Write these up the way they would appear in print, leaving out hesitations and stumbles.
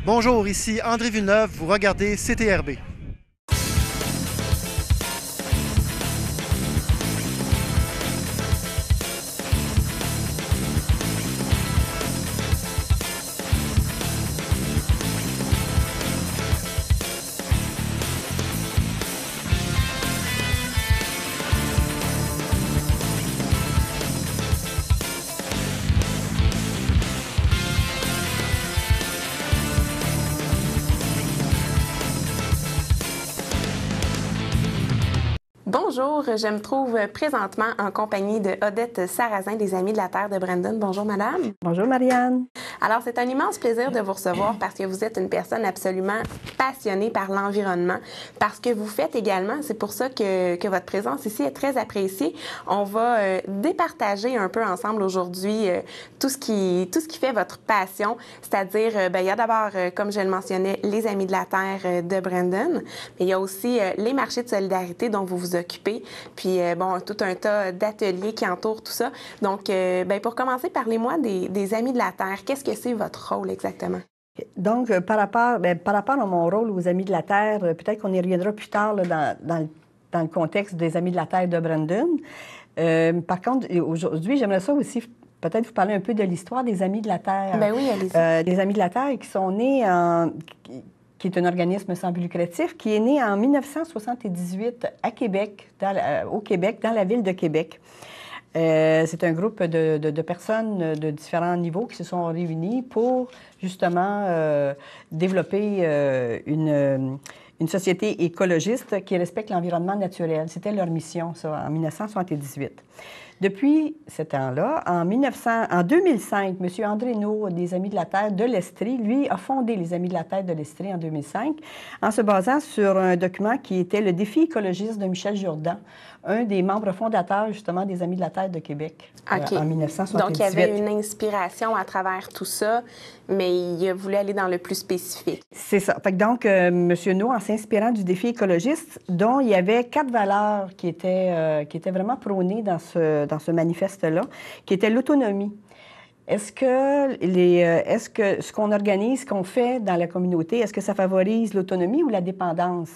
Bonjour, ici André Villeneuve, vous regardez CTRB. Bonjour, je me trouve présentement en compagnie de Odette Sarrazin des Amis de la Terre de Brandon. Bonjour, madame. Bonjour, Marianne. Alors, c'est un immense plaisir de vous recevoir parce que vous êtes une personne absolument passionnée par l'environnement, parce que vous faites également, c'est pour ça que votre présence ici est très appréciée. On va départager un peu ensemble aujourd'hui tout ce qui fait votre passion, c'est-à-dire, il y a d'abord, comme je le mentionnais, les Amis de la Terre de Brandon, mais il y a aussi les marchés de solidarité dont vous vous occupez, puis tout un tas d'ateliers qui entourent tout ça. Donc, pour commencer, parlez-moi des Amis de la Terre. Qu'est-ce que c'est votre rôle exactement? Donc, par rapport à mon rôle aux Amis de la Terre, peut-être qu'on y reviendra plus tard là, dans le contexte des Amis de la Terre de Brandon. Par contre, aujourd'hui, j'aimerais ça aussi peut-être vous parler un peu de l'histoire des Amis de la Terre. Ben oui, allez-y. Des Amis de la Terre qui sont nés qui est un organisme sans but lucratif, qui est né en 1978 à Québec, au Québec, dans la ville de Québec. C'est un groupe de personnes de différents niveaux qui se sont réunis pour justement développer une société écologiste qui respecte l'environnement naturel. C'était leur mission, ça, en 1978. Depuis ce temps-là, en 2005, M. André Naud, des Amis de la Terre de l'Estrie, lui, a fondé les Amis de la Terre de l'Estrie en 2005 en se basant sur un document qui était le défi écologiste de Michel Jourdan, un des membres fondateurs, justement, des Amis de la Terre de Québec, en 1978. Donc, il y avait une inspiration à travers tout ça, mais il a voulu aller dans le plus spécifique. C'est ça. Fait que donc, M. Naud, en s'inspirant du défi écologiste, dont il y avait 4 valeurs qui étaient vraiment prônées dans ce manifeste-là, qui était l'autonomie. Est-ce que ce qu'on organise, ce qu'on fait dans la communauté, est-ce que ça favorise l'autonomie ou la dépendance?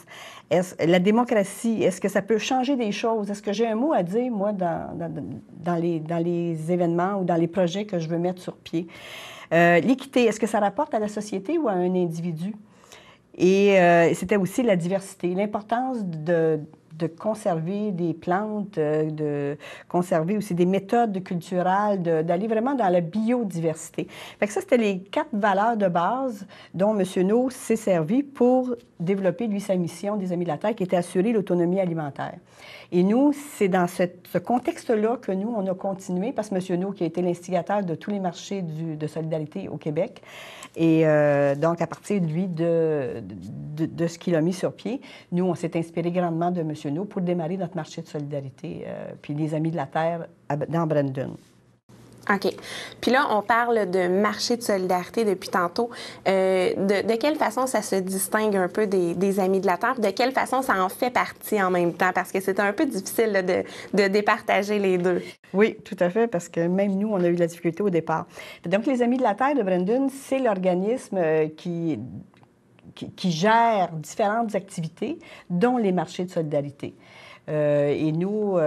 La démocratie, est-ce que ça peut changer des choses? Est-ce que j'ai un mot à dire, moi, dans les événements ou dans les projets que je veux mettre sur pied? L'équité, est-ce que ça rapporte à la société ou à un individu? Et c'était aussi la diversité, l'importance de conserver des plantes, de conserver aussi des méthodes culturelles, d'aller vraiment dans la biodiversité. Fait que ça, c'était les 4 valeurs de base dont M. Naud s'est servi pour développer, lui, sa mission des Amis de la Terre, qui était assurer l'autonomie alimentaire. Et nous, c'est dans ce contexte-là que nous, on a continué, parce que M. Naud, qui a été l'instigateur de tous les marchés de solidarité au Québec, et donc, à partir de lui, de ce qu'il a mis sur pied, nous, on s'est inspiré grandement de M. Naud pour démarrer notre marché de solidarité, puis les Amis de la Terre dans Brandon. OK. Puis là, on parle de marché de solidarité depuis tantôt. De quelle façon ça se distingue un peu des Amis de la Terre? De quelle façon ça en fait partie en même temps? Parce que c'est un peu difficile là, de départager les deux. Oui, tout à fait, parce que même nous, on a eu de la difficulté au départ. Donc, les Amis de la Terre de Brandon, c'est l'organisme qui gère différentes activités, dont les marchés de solidarité. Et nous,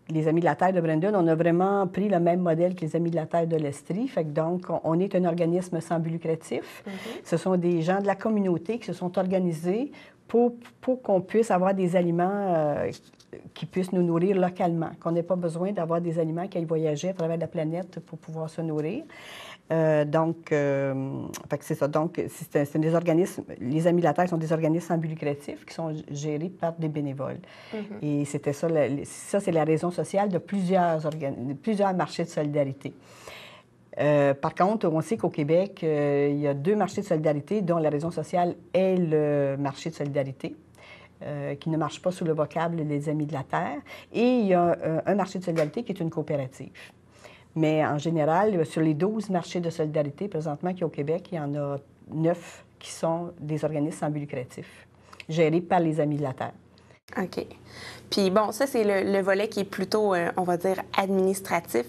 les Amis de la Terre de Brandon, on a vraiment pris le même modèle que les Amis de la Terre de l'Estrie. Fait que donc, on est un organisme sans but lucratif. Ce sont des gens de la communauté qui se sont organisés pour qu'on puisse avoir des aliments qui puissent nous nourrir localement, qu'on n'ait pas besoin d'avoir des aliments qui aillent voyager à travers la planète pour pouvoir se nourrir. C'est ça. Donc, c'est des organismes, les Amis de la Terre sont des organismes sans but lucratif qui sont gérés par des bénévoles. Et c'était ça, c'est la raison sociale de plusieurs marchés de solidarité. Par contre, on sait qu'au Québec, il y a 2 marchés de solidarité, dont la raison sociale est le marché de solidarité, qui ne marche pas sous le vocable des Amis de la Terre. Et il y a un marché de solidarité qui est une coopérative. Mais en général, sur les 12 marchés de solidarité présentement qu'il y a au Québec, il y en a 9 qui sont des organismes sans but lucratif, gérés par les Amis de la Terre. OK. Puis bon, ça, c'est le volet qui est plutôt, on va dire, administratif.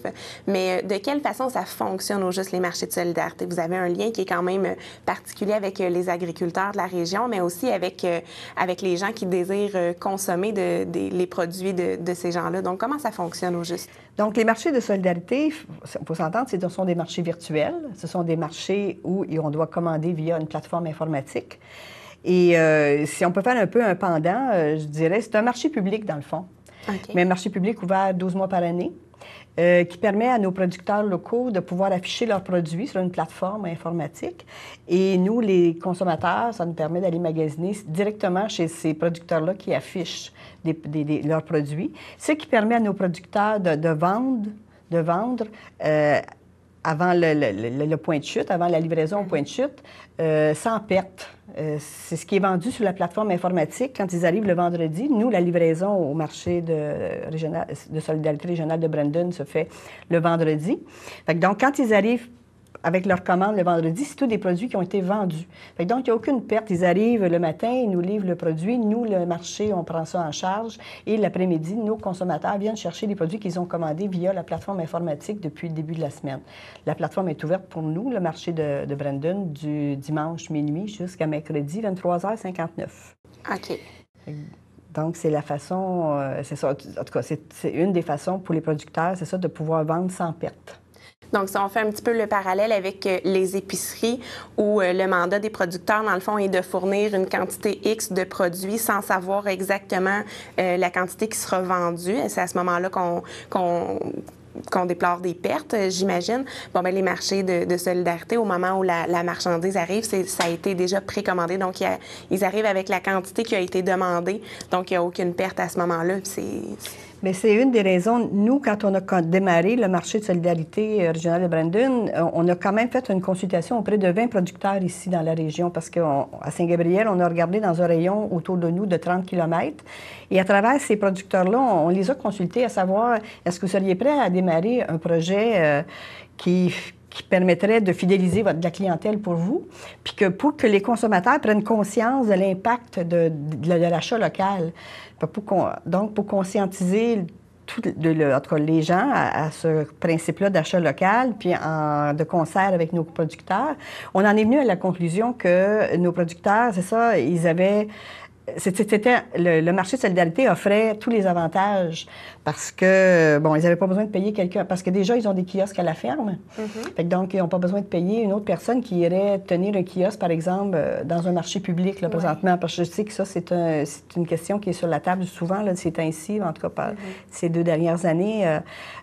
Mais de quelle façon ça fonctionne au juste les marchés de solidarité? Vous avez un lien qui est quand même particulier avec les agriculteurs de la région, mais aussi avec les gens qui désirent consommer les produits de ces gens-là. Donc, comment ça fonctionne au juste? Donc, les marchés de solidarité, il faut s'entendre, ce sont des marchés virtuels. Ce sont des marchés où on doit commander via une plateforme informatique. Et si on peut faire un peu un pendant, je dirais, c'est un marché public dans le fond. Okay. Mais un marché public ouvert 12 mois par année qui permet à nos producteurs locaux de pouvoir afficher leurs produits sur une plateforme informatique. Et nous, les consommateurs, ça nous permet d'aller magasiner directement chez ces producteurs-là qui affichent leurs produits. Ce qui permet à nos producteurs de vendre avant le point de chute, avant la livraison au point de chute, sans perte. C'est ce qui est vendu sur la plateforme informatique quand ils arrivent le vendredi. Nous, la livraison au marché de solidarité régionale de Brandon se fait le vendredi. Donc, quand ils arrivent avec leur commande le vendredi, c'est tous des produits qui ont été vendus. Donc, il n'y a aucune perte. Ils arrivent le matin, ils nous livrent le produit. Nous, le marché, on prend ça en charge. Et l'après-midi, nos consommateurs viennent chercher les produits qu'ils ont commandés via la plateforme informatique depuis le début de la semaine. La plateforme est ouverte pour nous, le marché de Brandon, du dimanche minuit jusqu'à mercredi, 23h59. OK. Donc, c'est la façon, c'est ça, en tout cas, c'est une des façons pour les producteurs, c'est ça, de pouvoir vendre sans perte. Donc, si on fait un petit peu le parallèle avec les épiceries où le mandat des producteurs, dans le fond, est de fournir une quantité X de produits sans savoir exactement la quantité qui sera vendue. C'est à ce moment-là qu'on déplore des pertes, j'imagine. Bon, bien, les marchés de solidarité, au moment où la marchandise arrive, ça a été déjà précommandé. Donc, ils arrivent avec la quantité qui a été demandée. Donc, il n'y a aucune perte à ce moment-là. Mais c'est une des raisons. Nous, quand on a démarré le marché de solidarité régionale de Brandon, on a quand même fait une consultation auprès de 20 producteurs ici dans la région parce qu'à Saint-Gabriel, on a regardé dans un rayon autour de nous de 30 km. Et à travers ces producteurs-là, on les a consultés à savoir, est-ce que vous seriez prêts à démarrer un projet qui permettrait de fidéliser la clientèle pour vous, puis pour que les consommateurs prennent conscience de l'impact de l'achat local. Donc, pour conscientiser en tout cas, les gens à ce principe-là d'achat local, puis de concert avec nos producteurs, on en est venu à la conclusion que nos producteurs, c'est ça, ils avaient... le marché de solidarité offrait tous les avantages parce que, bon, ils n'avaient pas besoin de payer quelqu'un, parce que déjà, ils ont des kiosques à la ferme. Fait que donc, ils n'ont pas besoin de payer une autre personne qui irait tenir un kiosque, par exemple, dans un marché public, là, présentement. Parce que je sais que ça, c'est une question qui est sur la table souvent, là, ces temps-ci, en tout cas, ces 2 dernières années.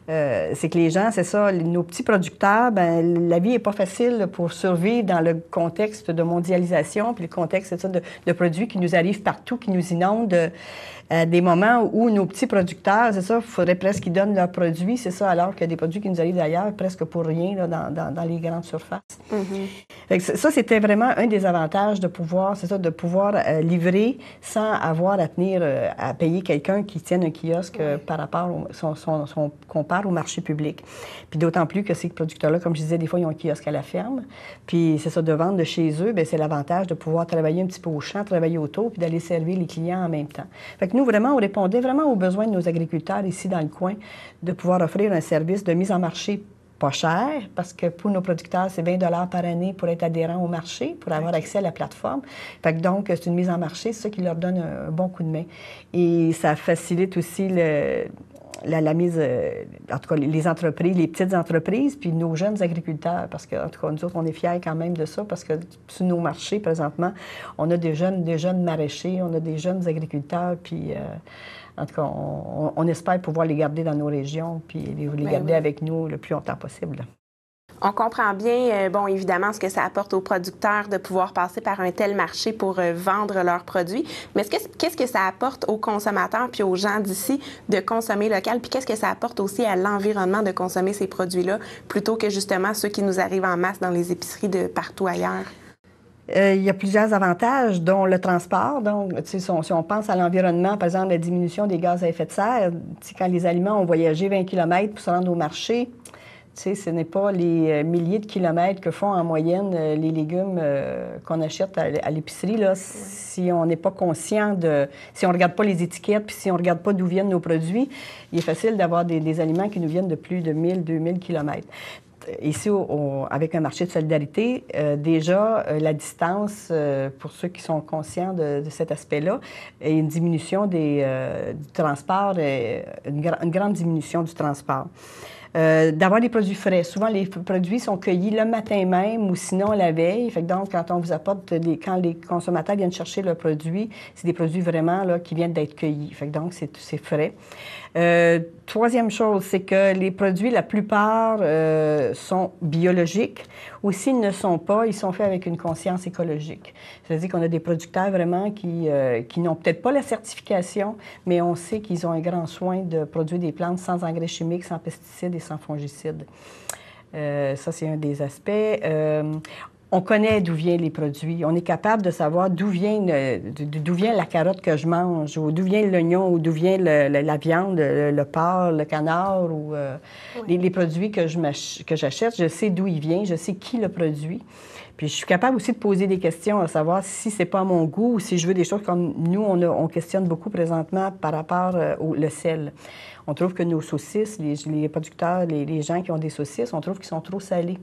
C'est que les gens, c'est ça, nos petits producteurs, ben la vie n'est pas facile pour survivre dans le contexte de mondialisation, puis le contexte, c'est ça, de produits qui nous arrivent partout, qui nous inondent. Des moments où nos petits producteurs, c'est ça, il faudrait presque qu'ils donnent leurs produits, c'est ça, alors qu'il y a des produits qui nous arrivent d'ailleurs presque pour rien là, dans les grandes surfaces. Fait que ça, c'était vraiment un des avantages de pouvoir, c'est ça, de pouvoir livrer sans avoir à payer quelqu'un qui tienne un kiosque par rapport son compare au marché public. Puis d'autant plus que ces producteurs-là, comme je disais, des fois, ils ont un kiosque à la ferme. Puis c'est ça, de vendre de chez eux, bien, c'est l'avantage de pouvoir travailler un petit peu au champ, travailler autour, puis d'aller servir les clients en même temps. Fait que nous, vraiment, on répondait vraiment aux besoins de nos agriculteurs ici dans le coin, de pouvoir offrir un service de mise en marché pas cher, parce que pour nos producteurs, c'est 20 $ par année pour être adhérent au marché, pour avoir accès à la plateforme. Fait que donc, c'est une mise en marché, c'est ça qui leur donne un bon coup de main. Et ça facilite aussi la mise, en tout cas, les entreprises, les petites entreprises, puis nos jeunes agriculteurs, parce que, en tout cas, nous autres, on est fiers quand même de ça, parce que sur nos marchés, présentement, on a des jeunes maraîchers, on a des jeunes agriculteurs, puis... en tout cas, on espère pouvoir les garder dans nos régions puis les garder avec nous le plus longtemps possible. On comprend bien, bon, évidemment, ce que ça apporte aux producteurs de pouvoir passer par un tel marché pour vendre leurs produits. Mais qu'est-ce que ça apporte aux consommateurs puis aux gens d'ici de consommer local? Puis qu'est-ce que ça apporte aussi à l'environnement de consommer ces produits-là plutôt que justement ceux qui nous arrivent en masse dans les épiceries de partout ailleurs? Il y a plusieurs avantages, dont le transport. Donc, si on pense à l'environnement, par exemple, la diminution des gaz à effet de serre, quand les aliments ont voyagé 20 km pour se rendre au marché, sais, ce n'est pas les milliers de kilomètres que font en moyenne les légumes qu'on achète à l'épicerie, là, si on n'est pas conscient si on ne regarde pas les étiquettes, puis si on ne regarde pas d'où viennent nos produits, il est facile d'avoir des aliments qui nous viennent de plus de 1000, 2000 kilomètres. Ici, avec un marché de solidarité, déjà, la distance, pour ceux qui sont conscients de cet aspect-là, est une diminution du transport, une grande diminution du transport. D'avoir des produits frais. Souvent, les produits sont cueillis le matin même ou sinon la veille. Fait que donc, quand on vous apporte, quand les consommateurs viennent chercher le produit, c'est des produits vraiment là, qui viennent d'être cueillis. Fait que donc, c'est frais. Troisième chose, c'est que les produits, la plupart sont biologiques ou s'ils ne sont pas, ils sont faits avec une conscience écologique. C'est-à-dire qu'on a des producteurs vraiment qui n'ont peut-être pas la certification, mais on sait qu'ils ont un grand soin de produire des plantes sans engrais chimiques, sans pesticides et sans fongicides. Ça, c'est un des aspects. On connaît d'où viennent les produits. On est capable de savoir d'où vient la carotte que je mange, ou d'où vient l'oignon, ou d'où vient la viande, le porc, le canard, ou les produits que j'achète. Je sais d'où il vient, je sais qui le produit. Puis je suis capable aussi de poser des questions, à savoir si c'est pas à mon goût ou si je veux des choses comme nous, on questionne beaucoup présentement par rapport au sel. On trouve que nos saucisses, les producteurs, les gens qui ont des saucisses, on trouve qu'ils sont trop salés.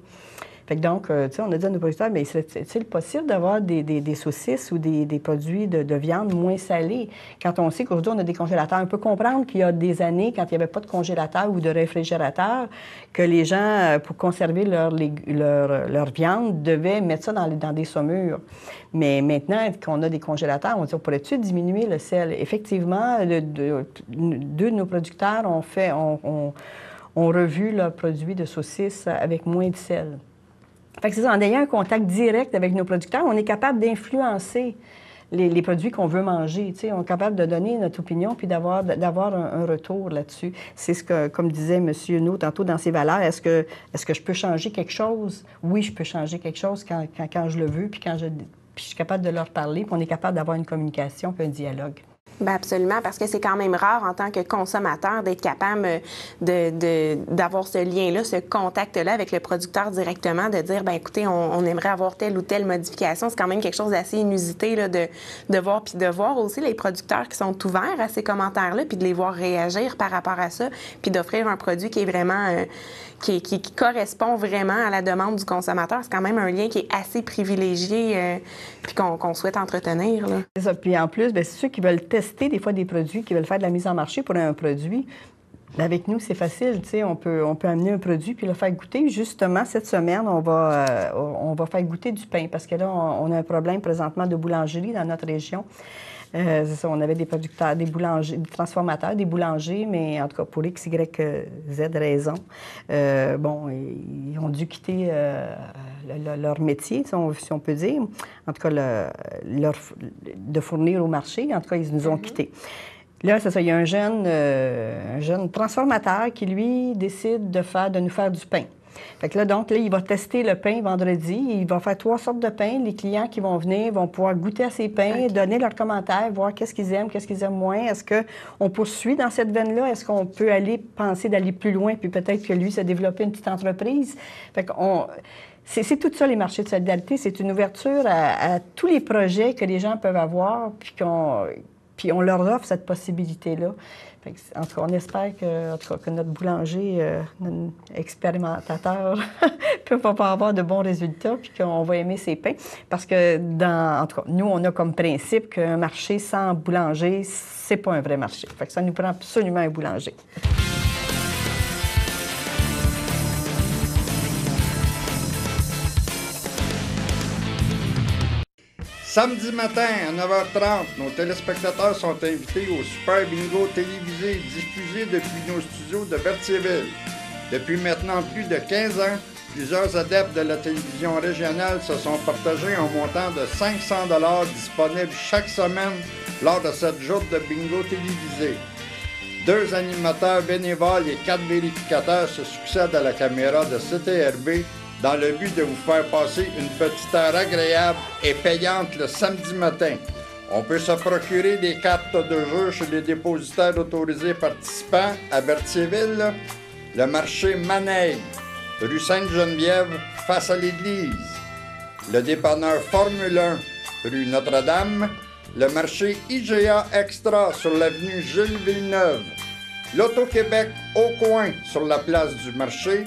Fait que donc, tu sais, on a dit à nos producteurs, mais c'est-il possible d'avoir des saucisses ou des produits de viande moins salés? Quand on sait qu'aujourd'hui, on a des congélateurs, on peut comprendre qu'il y a des années, quand il n'y avait pas de congélateur ou de réfrigérateur, que les gens, pour conserver leur viande, devaient mettre ça dans des saumures. Mais maintenant qu'on a des congélateurs, on dit, on pourrait-tu diminuer le sel? Effectivement, deux de nos producteurs ont revu leurs produits de saucisses avec moins de sel. Fait que c'est ça, en ayant un contact direct avec nos producteurs, on est capable d'influencer les produits qu'on veut manger. Tu sais, on est capable de donner notre opinion puis d'avoir un retour là-dessus. C'est ce que, comme disait M. No tantôt dans ses valeurs, est-ce que je peux changer quelque chose? Oui, je peux changer quelque chose quand je le veux, puis je suis capable de leur parler, puis on est capable d'avoir une communication puis un dialogue. Bien, absolument, parce que c'est quand même rare en tant que consommateur d'être capable d'avoir ce lien-là, ce contact-là avec le producteur directement, de dire, bien, écoutez, on aimerait avoir telle ou telle modification. C'est quand même quelque chose d'assez inusité là, de voir, puis de voir aussi les producteurs qui sont ouverts à ces commentaires-là, puis de les voir réagir par rapport à ça, puis d'offrir un produit qui est vraiment... Qui correspond vraiment à la demande du consommateur. C'est quand même un lien qui est assez privilégié puis qu'on souhaite entretenir. Là. C'est ça. Puis en plus, bien, c'est ceux qui veulent tester des fois des produits, qui veulent faire de la mise en marché pour un produit. Avec nous, c'est facile. Tu sais, on peut amener un produit puis le faire goûter. Justement, cette semaine, on va faire goûter du pain parce que là, on a un problème présentement de boulangerie dans notre région. C'est ça, on avait des producteurs, des boulangers, des transformateurs, des boulangers, mais en tout cas, pour X, Y, Z raison, ils ont dû quitter leur métier, si on peut dire. En tout cas, de fournir au marché. En tout cas, ils nous ont quittés. Là, c'est ça, il y a un jeune transformateur qui, lui, décide de nous faire du pain. Fait que là, donc, il va tester le pain vendredi. Il va faire 3 sortes de pain. Les clients qui vont venir vont pouvoir goûter à ces pains, donner leurs commentaires, voir qu'est-ce qu'ils aiment moins. Est-ce qu'on poursuit dans cette veine-là? Est-ce qu'on peut penser d'aller plus loin, puis peut-être que lui, se développer une petite entreprise? Fait que c'est tout ça, les marchés de solidarité. C'est une ouverture à tous les projets que les gens peuvent avoir, puis on leur offre cette possibilité-là. En tout cas, on espère que notre boulanger, notre expérimentateur, va avoir de bons résultats puis qu'on va aimer ses pains. Parce que, en tout cas, nous, on a comme principe qu'un marché sans boulanger, c'est pas un vrai marché. Fait que ça nous prend absolument un boulanger. Samedi matin à 9h30, nos téléspectateurs sont invités au Super Bingo télévisé diffusé depuis nos studios de Berthierville. Depuis maintenant plus de 15 ans, plusieurs adeptes de la télévision régionale se sont partagés un montant de 500 $ disponible chaque semaine lors de cette joute de bingo télévisé. 2 animateurs bénévoles et 4 vérificateurs se succèdent à la caméra de CTRB dans le but de vous faire passer une petite heure agréable et payante le samedi matin. On peut se procurer des cartes de jeu chez les dépositaires autorisés participants à Berthierville, le marché Manègue, rue Sainte-Geneviève, face à l'église. Le dépanneur Formule 1, rue Notre-Dame. Le marché IGA Extra sur l'avenue Jules Villeneuve. L'Auto-Québec au coin sur la place du marché.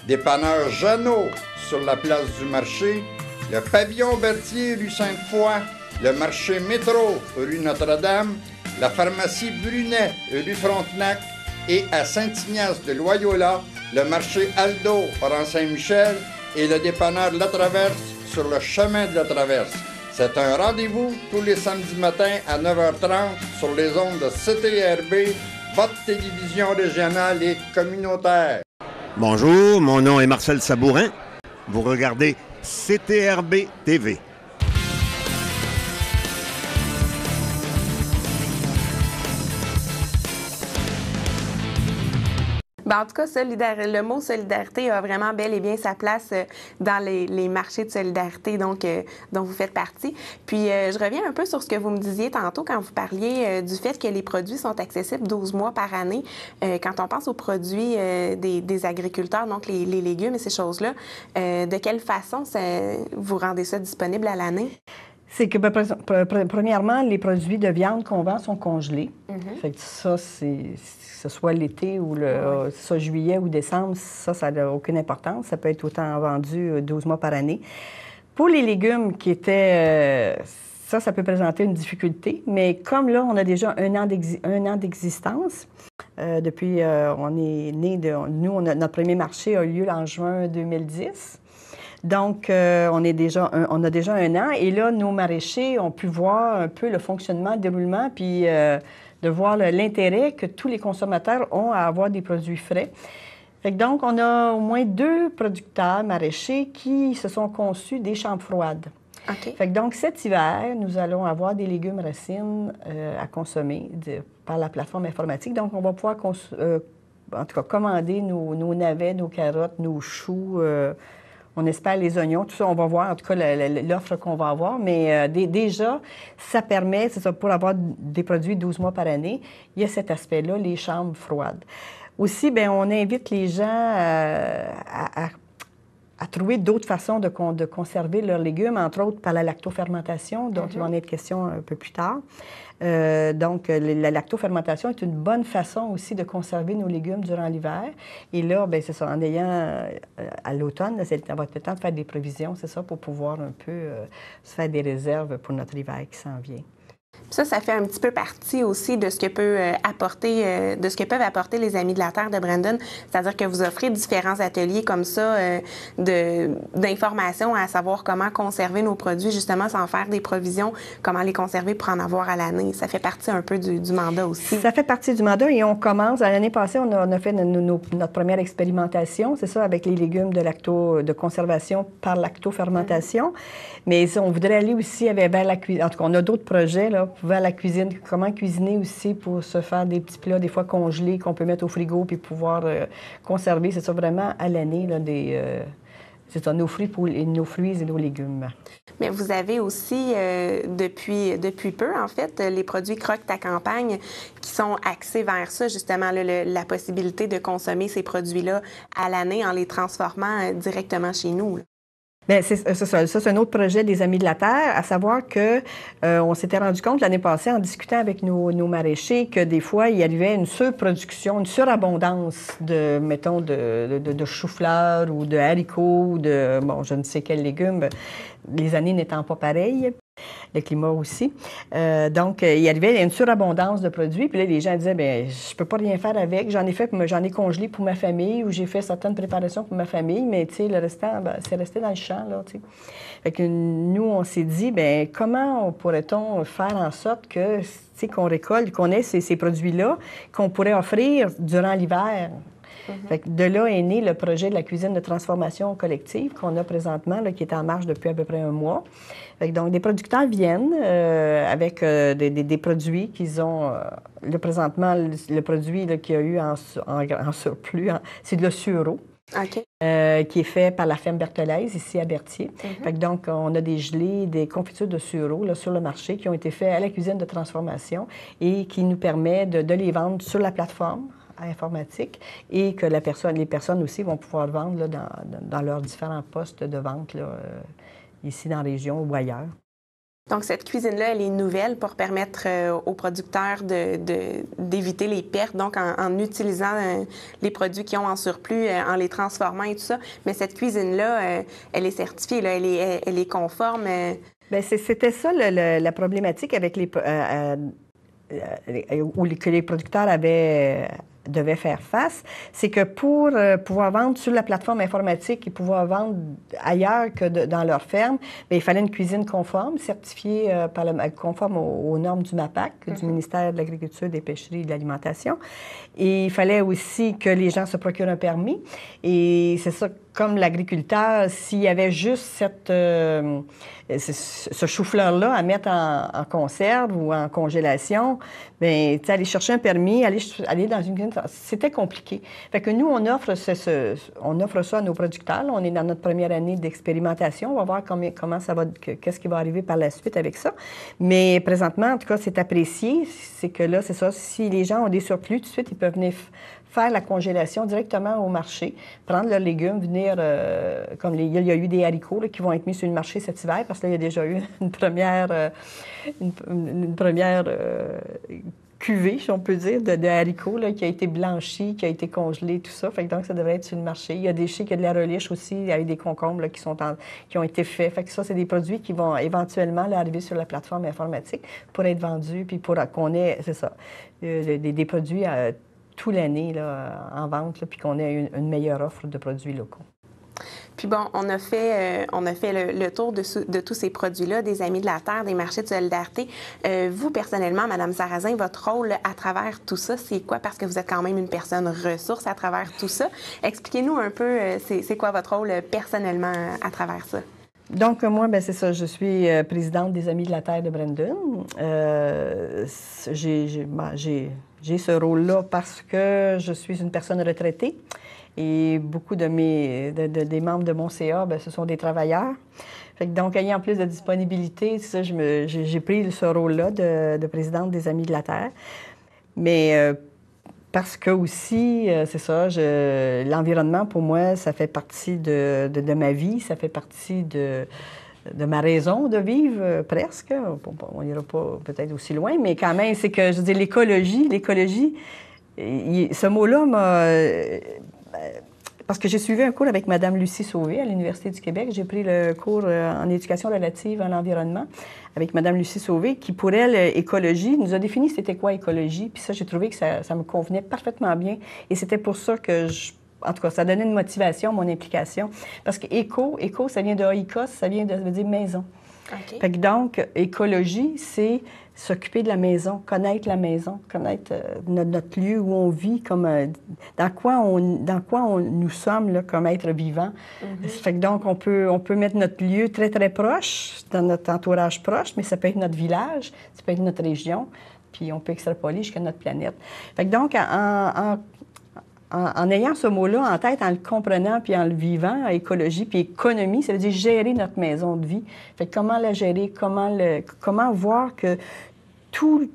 Dépanneur Jeannot sur la place du marché. Le pavillon Berthier, rue Sainte-Foy. Le marché Métro, rue Notre-Dame. La pharmacie Brunet, rue Frontenac. Et à Saint-Ignace de Loyola, le marché Aldo, rang Saint-Michel. Et le dépanneur La Traverse sur le chemin de la Traverse. C'est un rendez-vous tous les samedis matins à 9h30 sur les ondes de CTRB, votre télévision régionale et communautaire. Bonjour, mon nom est Marcel Sabourin. Vous regardez CTRB TV. En tout cas, le mot solidarité a vraiment bel et bien sa place dans les marchés de solidarité dont vous faites partie. Puis, je reviens un peu sur ce que vous me disiez tantôt quand vous parliez du fait que les produits sont accessibles 12 mois par année. Quand on pense aux produits des agriculteurs, donc les légumes et ces choses-là, de quelle façon vous rendez ça disponible à l'année? C'est que, premièrement, les produits de viande qu'on vend sont congelés. Fait que ça, que ce soit l'été ou soit juillet ou décembre, ça n'a aucune importance. Ça peut être autant vendu 12 mois par année. Pour les légumes qui étaient... ça peut présenter une difficulté, mais comme là, on a déjà un an d'existence, depuis, on est né notre premier marché a eu lieu en juin 2010. Donc, on a déjà un an. Et là, nos maraîchers ont pu voir un peu le fonctionnement, le déroulement, puis de voir l'intérêt que tous les consommateurs ont à avoir des produits frais. Fait que donc, on a au moins 2 producteurs maraîchers qui se sont conçus des chambres froides. Okay. Fait que donc, cet hiver, nous allons avoir des légumes racines à consommer par la plateforme informatique. Donc, on va pouvoir en tout cas, commander nos navets, nos carottes, nos choux, on espère les oignons, tout ça, on va voir en tout cas l'offre qu'on va avoir. Mais déjà, ça permet, c'est ça, pour avoir des produits 12 mois par année, il y a cet aspect-là, les chambres froides. Aussi, bien, on invite les gens à trouver d'autres façons de conserver leurs légumes, entre autres par la lactofermentation, dont il va en être question un peu plus tard. Donc, la lactofermentation est une bonne façon aussi de conserver nos légumes durant l'hiver. Et là, bien, c'est ça, en ayant à l'automne, ça va être le temps de faire des prévisions, c'est ça, pour pouvoir un peu se faire des réserves pour notre hiver qui s'en vient. Ça fait un petit peu partie aussi de ce que peuvent apporter les Amis de la Terre de Brandon. C'est-à-dire que vous offrez différents ateliers comme ça d'informations à savoir comment conserver nos produits, justement, sans faire des provisions, comment les conserver pour en avoir à l'année. Ça fait partie un peu du mandat aussi. Ça fait partie du mandat et on commence. L'année passée, on a fait notre première expérimentation, c'est ça, avec les légumes de conservation par lactofermentation. Mais on voudrait aller aussi vers la cuisine. En tout cas, on a d'autres projets là, vers la cuisine. Comment cuisiner aussi pour se faire des petits plats, des fois congelés, qu'on peut mettre au frigo puis pouvoir conserver. C'est ça vraiment à l'année, là, c'est ça, nos fruits et nos légumes. Mais vous avez aussi, depuis peu, en fait, les produits Croque ta campagne qui sont axés vers ça, justement, la possibilité de consommer ces produits-là à l'année en les transformant directement chez nous, là. Bien, c'est ça. Ça, c'est un autre projet des Amis de la Terre, à savoir que on s'était rendu compte l'année passée, en discutant avec nos maraîchers, que des fois, il y avait une surproduction, une surabondance de choux-fleurs ou de haricots ou je ne sais quels légumes, les années n'étant pas pareilles. Le climat aussi. Donc, il y avait une surabondance de produits. Puis là, les gens disaient, bien, je peux pas rien faire avec. J'en ai congelé pour ma famille ou j'ai fait certaines préparations pour ma famille, mais tu sais, le restant, ben, c'est resté dans le champ, là, tu sais. Fait que nous, on s'est dit, bien, comment pourrait-on faire en sorte que, tu sais, qu'on récolte, qu'on ait ces produits-là, qu'on pourrait offrir durant l'hiver? Fait que de là est né le projet de la cuisine de transformation collective qu'on a présentement, là, qui est en marche depuis à peu près un mois. Fait que donc, des producteurs viennent avec des produits qu'ils ont... présentement, le produit qu'il y a eu en surplus, c'est de le sureau. Okay. Qui est fait par la ferme Bertolaise, ici à Berthier. Fait que donc, on a des gelées, des confitures de sureau là, sur le marché qui ont été faits à la cuisine de transformation et qui nous permet de les vendre sur la plateforme informatique et que les personnes aussi vont pouvoir vendre là, dans leurs différents postes de vente là, ici dans la région ou ailleurs. Donc, cette cuisine-là, elle est nouvelle pour permettre aux producteurs d'éviter les pertes, donc en utilisant les produits qu'ils ont en surplus, en les transformant et tout ça. Mais cette cuisine-là, elle est certifiée, là, elle est conforme. Bien, c'était ça la problématique avec que les producteurs devaient faire face, c'est que pour pouvoir vendre sur la plateforme informatique et pouvoir vendre ailleurs que dans leur ferme, bien, il fallait une cuisine conforme, certifiée conforme aux normes du MAPAC, du ministère de l'Agriculture, des Pêcheries et de l'Alimentation. Et il fallait aussi que les gens se procurent un permis. Et c'est ça, comme l'agriculteur, s'il y avait juste ce chou-fleur-là à mettre en conserve ou en congélation, bien, aller chercher un permis, aller dans une cuisine, c'était compliqué. Fait que nous, on offre ça à nos producteurs. Là, on est dans notre première année d'expérimentation. On va voir comment ça va, qu'est-ce qui va arriver par la suite avec ça. Mais présentement, en tout cas, c'est apprécié. C'est que là, c'est ça, si les gens ont des surplus, tout de suite, ils peuvent venir faire la congélation directement au marché, prendre leurs légumes, venir, comme il y a eu des haricots là, qui vont être mis sur le marché cet hiver, parce que là, il y a déjà eu une première cuvée, si on peut dire, de haricots là, qui a été blanchie, qui a été congelée, tout ça. Fait que donc, ça devrait être sur le marché. Il y a des qu'il y a de la relish aussi, il y a eu des concombres là, qui ont été faits. Fait que ça, c'est des produits qui vont éventuellement là, arriver sur la plateforme informatique pour être vendus, puis pour qu'on ait, c'est ça, des produits toute l'année là, en vente, là, puis qu'on ait une meilleure offre de produits locaux. Puis bon, on a fait le tour de tous ces produits-là, des Amis de la Terre, des marchés de solidarité. Vous, personnellement, Mme Sarrazin, votre rôle à travers tout ça, c'est quoi? Parce que vous êtes quand même une personne ressource à travers tout ça. Expliquez-nous un peu, c'est quoi votre rôle personnellement à travers ça? Donc, moi, bien, c'est ça. Je suis présidente des Amis de la Terre de Brandon. J'ai ce rôle-là parce que je suis une personne retraitée et beaucoup des membres de mon CA, bien, ce sont des travailleurs. Fait que donc, ayant plus de disponibilité, ça, j'ai pris ce rôle-là de présidente des Amis de la Terre. Mais parce que aussi, c'est ça, l'environnement, pour moi, ça fait partie de ma vie, ça fait partie de ma raison de vivre, presque. On n'ira pas peut-être aussi loin, mais quand même, c'est que, je veux dire, l'écologie, ce mot-là m'a... Parce que j'ai suivi un cours avec Mme Lucie Sauvé à l'Université du Québec. J'ai pris le cours en éducation relative à l'environnement avec Mme Lucie Sauvé, qui, pour elle, écologie, nous a défini c'était quoi écologie. Puis ça, j'ai trouvé que ça me convenait parfaitement bien. Et c'était pour ça que en tout cas, ça donnait une motivation, mon implication. Parce que éco, ça vient de oikos, ça veut dire maison. Okay. Fait que donc, écologie, c'est s'occuper de la maison, connaître notre lieu où on vit, comme dans quoi nous sommes là, comme êtres vivants. Mm-hmm. Fait que donc, on peut mettre notre lieu très, très proche, dans notre entourage proche, mais ça peut être notre village, ça peut être notre région, puis on peut extrapoler jusqu'à notre planète. Fait que donc, en ayant ce mot-là en tête, en le comprenant puis en le vivant, écologie puis économie, ça veut dire gérer notre maison de vie. Fait que comment la gérer, comment voir que tout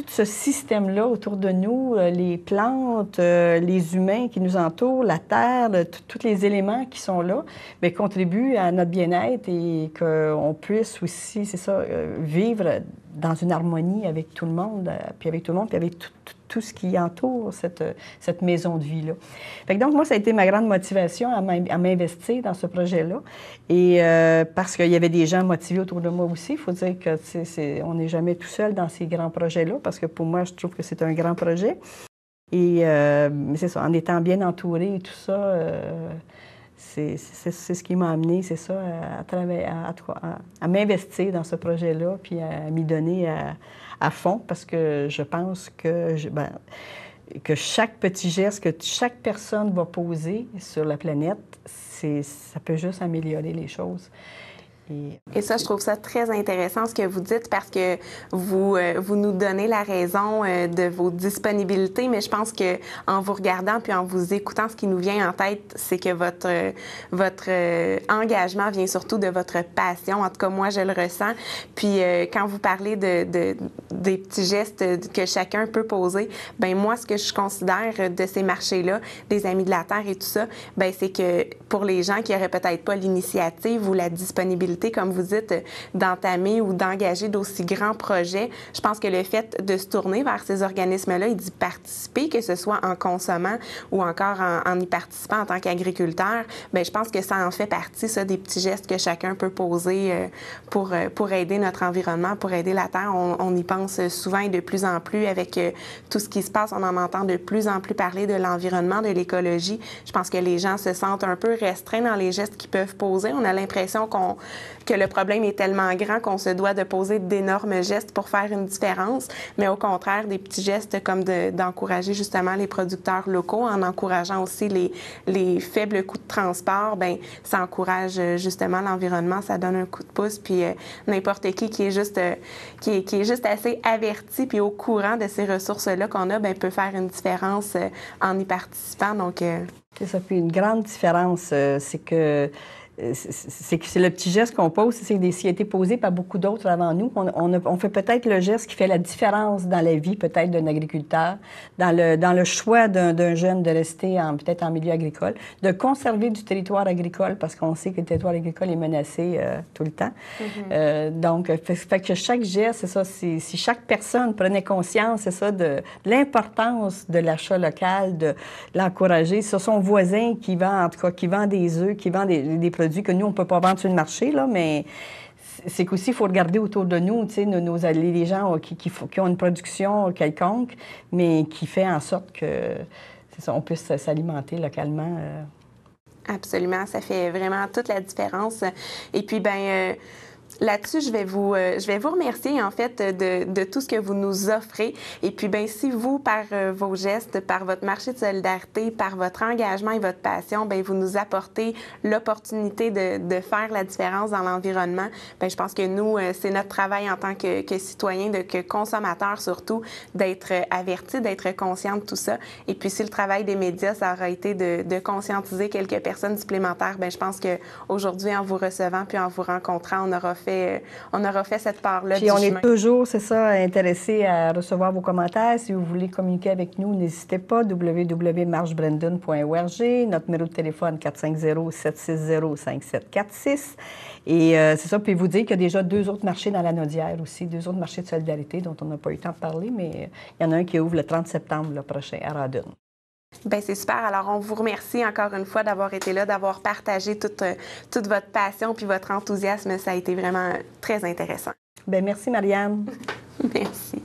ce système-là autour de nous, les plantes, les humains qui nous entourent, la terre, tous les éléments qui sont là, bien, contribuent à notre bien-être et qu'on puisse aussi, c'est ça, vivre dans une harmonie avec tout le monde, puis avec tout ce qui entoure cette maison de vie-là. Fait que donc, moi, ça a été ma grande motivation à m'investir dans ce projet-là. Et parce qu'il y avait des gens motivés autour de moi aussi. Il faut dire que on n'est jamais tout seul dans ces grands projets-là, parce que pour moi, je trouve que c'est un grand projet. Et c'est ça, en étant bien entouré et tout ça, c'est ce qui m'a amené, c'est ça, à m'investir dans ce projet-là, puis à m'y donner à fond, parce que je pense que chaque petit geste que chaque personne va poser sur la planète, ça peut juste améliorer les choses. Et ça, je trouve ça très intéressant ce que vous dites parce que vous nous donnez la raison de vos disponibilités, mais je pense que en vous regardant puis en vous écoutant, ce qui nous vient en tête, c'est que votre engagement vient surtout de votre passion. En tout cas, moi, je le ressens. Puis quand vous parlez des petits gestes que chacun peut poser, ben moi, ce que je considère de ces marchés-là, des Amis de la Terre et tout ça, ben c'est que pour les gens qui n'auraient peut-être pas l'initiative ou la disponibilité, comme vous dites, d'entamer ou d'engager d'aussi grands projets, je pense que le fait de se tourner vers ces organismes-là et d'y participer, que ce soit en consommant ou encore en y participant en tant qu'agriculteur, bien, je pense que ça en fait partie, ça, des petits gestes que chacun peut poser pour aider notre environnement, pour aider la Terre. On y pense souvent et de plus en plus avec tout ce qui se passe. On en entend de plus en plus parler de l'environnement, de l'écologie. Je pense que les gens se sentent un peu restreints dans les gestes qu'ils peuvent poser. On a l'impression que le problème est tellement grand qu'on se doit de poser d'énormes gestes pour faire une différence, mais au contraire, des petits gestes comme d'encourager justement les producteurs locaux en encourageant aussi les faibles coûts de transport, bien, ça encourage justement l'environnement, ça donne un coup de pouce, puis n'importe qui est juste assez averti puis au courant de ces ressources-là qu'on a, bien, peut faire une différence en y participant. Donc, c'est ça. Puis une grande différence, c'est que c'est le petit geste qu'on pose, c'est qui a été posé par beaucoup d'autres avant nous. On fait peut-être le geste qui fait la différence dans la vie, peut-être d'un agriculteur, dans le choix d'un jeune de rester peut-être en milieu agricole, de conserver du territoire agricole, parce qu'on sait que le territoire agricole est menacé tout le temps. Donc, fait que chaque geste, c'est ça, si chaque personne prenait conscience, c'est ça, de l'importance de l'achat local, de l'encourager. C'est son voisin qui vend, en tout cas, qui vend des œufs, qui vend des produits que nous, on ne peut pas vendre sur le marché, là, mais c'est qu'aussi, il faut regarder autour de nous, tu sais, les gens qui ont une production quelconque, mais qui fait en sorte que, c'est ça, on puisse s'alimenter localement. Absolument, ça fait vraiment toute la différence. Et puis, bien... là-dessus, je vais vous remercier, en fait, de tout ce que vous nous offrez. Et puis, bien, si vous, par vos gestes, par votre marché de solidarité, par votre engagement et votre passion, bien, vous nous apportez l'opportunité de faire la différence dans l'environnement, bien, je pense que nous, c'est notre travail en tant que citoyens, que consommateurs surtout, d'être avertis, d'être conscients de tout ça. Et puis, si le travail des médias, ça aura été de conscientiser quelques personnes supplémentaires, bien, je pense qu'aujourd'hui, en vous recevant puis en vous rencontrant, on aura fait cette part-là du chemin. Puis on est toujours, c'est ça, intéressés à recevoir vos commentaires. Si vous voulez communiquer avec nous, n'hésitez pas, www.marchebrandon.org, notre numéro de téléphone 450-760-5746. Et c'est ça, puis vous dire qu'il y a déjà 2 autres marchés dans la Naudière aussi, 2 autres marchés de solidarité dont on n'a pas eu le temps de parler, mais il y en a un qui ouvre le 30 septembre le prochain à Rawdon. Bien, c'est super. Alors, on vous remercie encore une fois d'avoir été là, d'avoir partagé toute votre passion puis votre enthousiasme. Ça a été vraiment très intéressant. Bien, merci, Marianne. Merci.